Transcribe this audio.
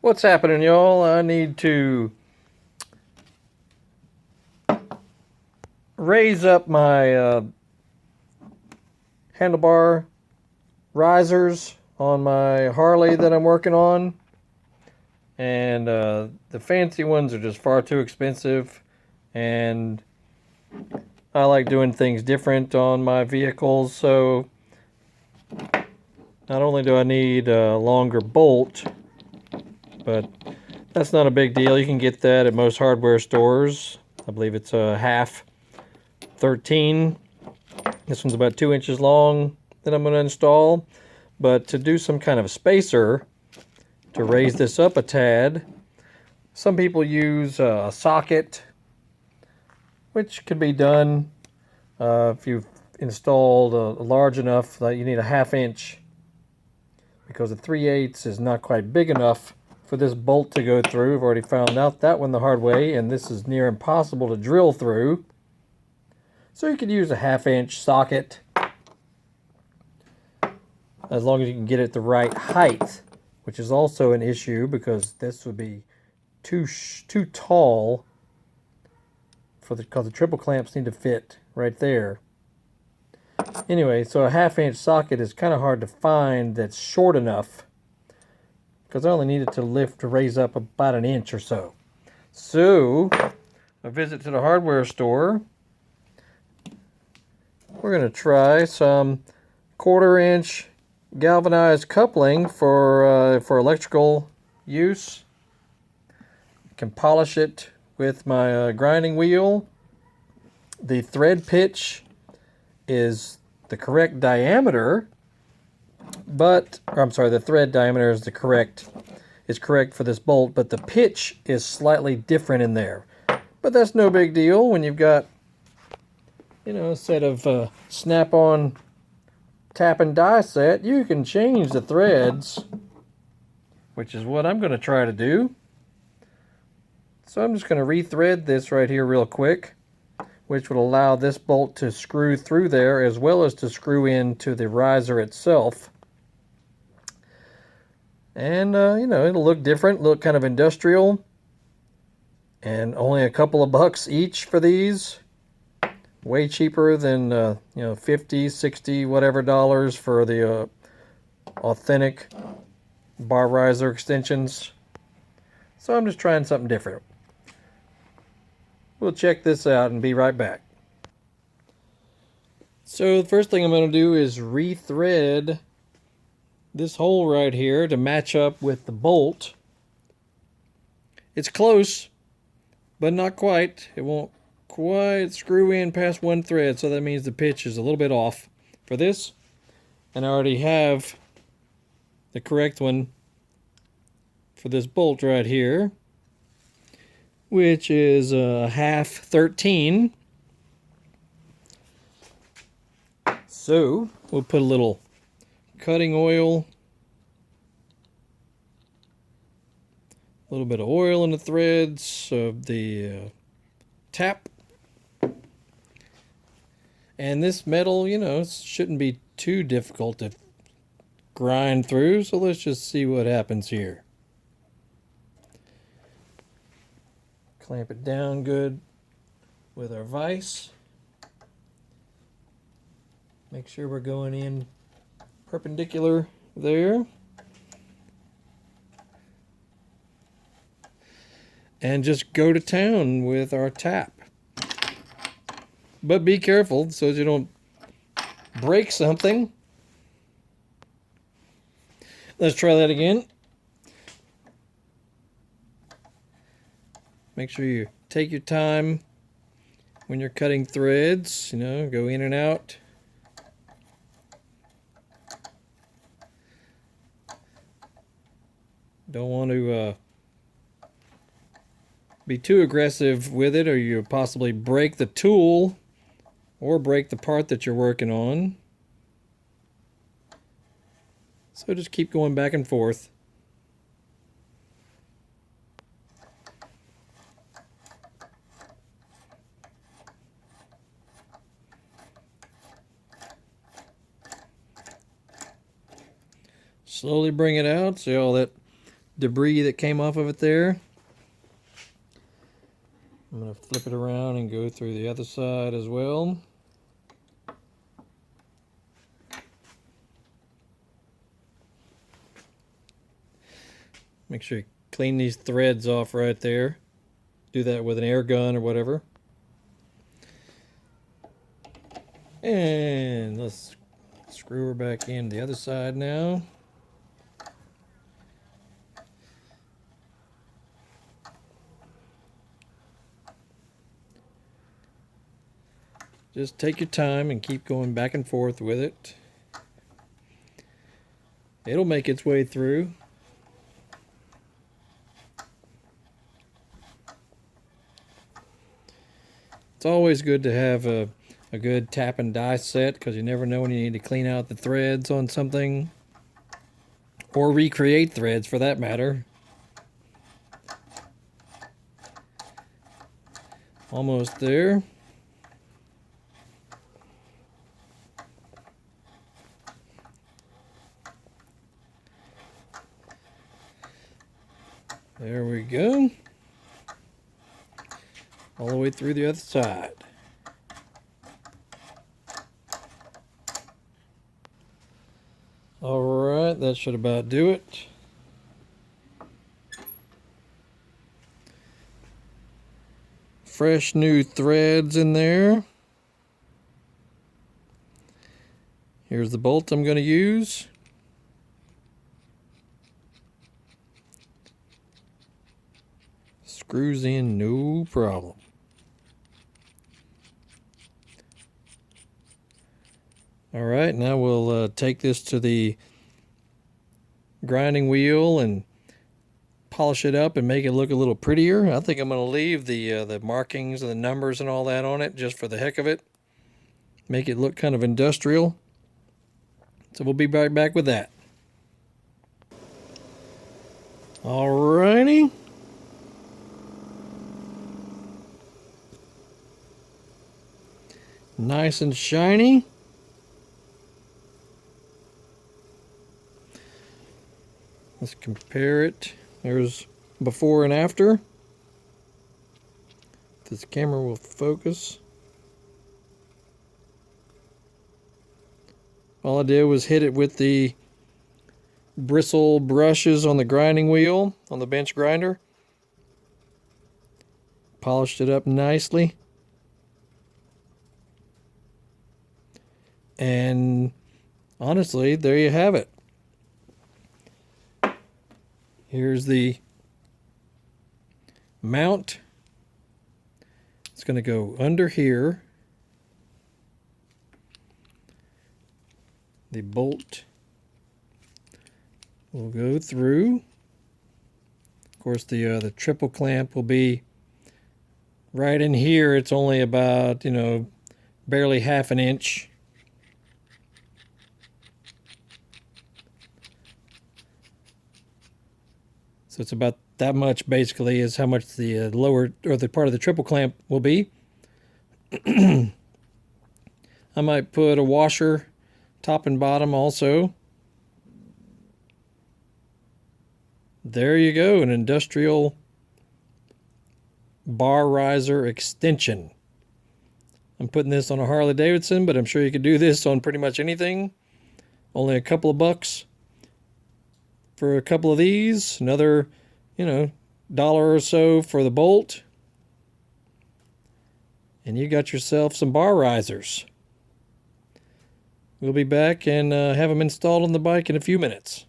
What's happening, y'all? I need to raise up my handlebar risers on my Harley that I'm working on. And the fancy ones are just far too expensive. And I like doing things different on my vehicles. So not only do I need a longer bolt, but that's not a big deal. You can get that at most hardware stores. I believe it's a half 13. This one's about 2 inches long that I'm going to install. But to do some kind of spacer to raise this up a tad, some people use a socket, which could be done if you've installed large enough that you need a 1/2 inch, because a 3/8 is not quite big enough for this bolt to go through. I've already found out that one the hard way, and this is near impossible to drill through. So you could use a 1/2 inch socket, as long as you can get it the right height, which is also an issue because this would be too tall because the triple clamps need to fit right there. Anyway, so a 1/2 inch socket is kind of hard to find that's short enough, because I only needed to raise up about 1 inch or so. So a visit to the hardware store. We're going to try some 1/4 inch galvanized coupling for electrical use. I can polish it with my grinding wheel. The thread pitch is the correct diameter, the thread diameter is correct for this bolt, but the pitch is slightly different in there. But that's no big deal when you've got, a set of snap-on tap and die set. You can change the threads, which is what I'm going to try to do. So I'm just going to rethread this right here real quick, which would allow this bolt to screw through there as well as to screw into the riser itself. And, it'll look different, look kind of industrial. And only a couple of bucks each for these. Way cheaper than, 50, 60, whatever dollars for the authentic bar riser extensions. So I'm just trying something different. We'll check this out and be right back. So the first thing I'm going to do is rethread this hole right here to match up with the bolt. It's close, but not quite. It won't quite screw in past one thread, so that means the pitch is a little bit off for this. And I already have the correct one for this bolt right here, which is a 1/2 13. So we'll put a little cutting oil, a little bit of oil in the threads of the tap. And this metal, shouldn't be too difficult to grind through, so let's just see what happens here. Clamp it down good with our vise. Make sure we're going in perpendicular there. And just go to town with our tap. But be careful so that you don't break something. Let's try that again. Make sure you take your time when you're cutting threads, go in and out. Don't want to be too aggressive with it, or you possibly break the tool or break the part that you're working on. So just keep going back and forth. Slowly bring it out. See all that debris that came off of it there. I'm going to flip it around and go through the other side as well. Make sure you clean these threads off right there. Do that with an air gun or whatever. And let's screw her back in the other side now. Just take your time and keep going back and forth with it. It'll make its way through. It's always good to have a good tap and die set, because you never know when you need to clean out the threads on something, or recreate threads for that matter. Almost there. There we go. All the way through the other side. Alright, that should about do it. Fresh new threads in there. Here's the bolt I'm going to use. Screws in no problem. Alright, now we'll take this to the grinding wheel and polish it up and make it look a little prettier. I think I'm going to leave the markings and the numbers and all that on it just for the heck of it. Make it look kind of industrial. So we'll be right back with that. Alrighty. Nice and shiny. Let's compare it. There's before and after. This camera will focus. All I did was hit it with the bristle brushes on the grinding wheel, on the bench grinder. Polished it up nicely. And honestly, there you have it. Here's the mount. It's going to go under here. The bolt will go through. Of course, the triple clamp will be right in here. It's only about, barely half an inch. So it's about that much basically is how much the lower or the part of the triple clamp will be. I might put a washer top and bottom also. There you go, an industrial bar riser extension. I'm putting this on a Harley-Davidson, but I'm sure you could do this on pretty much anything. Only a couple of bucks for a couple of these. Another, dollar or so for the bolt. And you got yourself some bar risers. We'll be back and have them installed on the bike in a few minutes.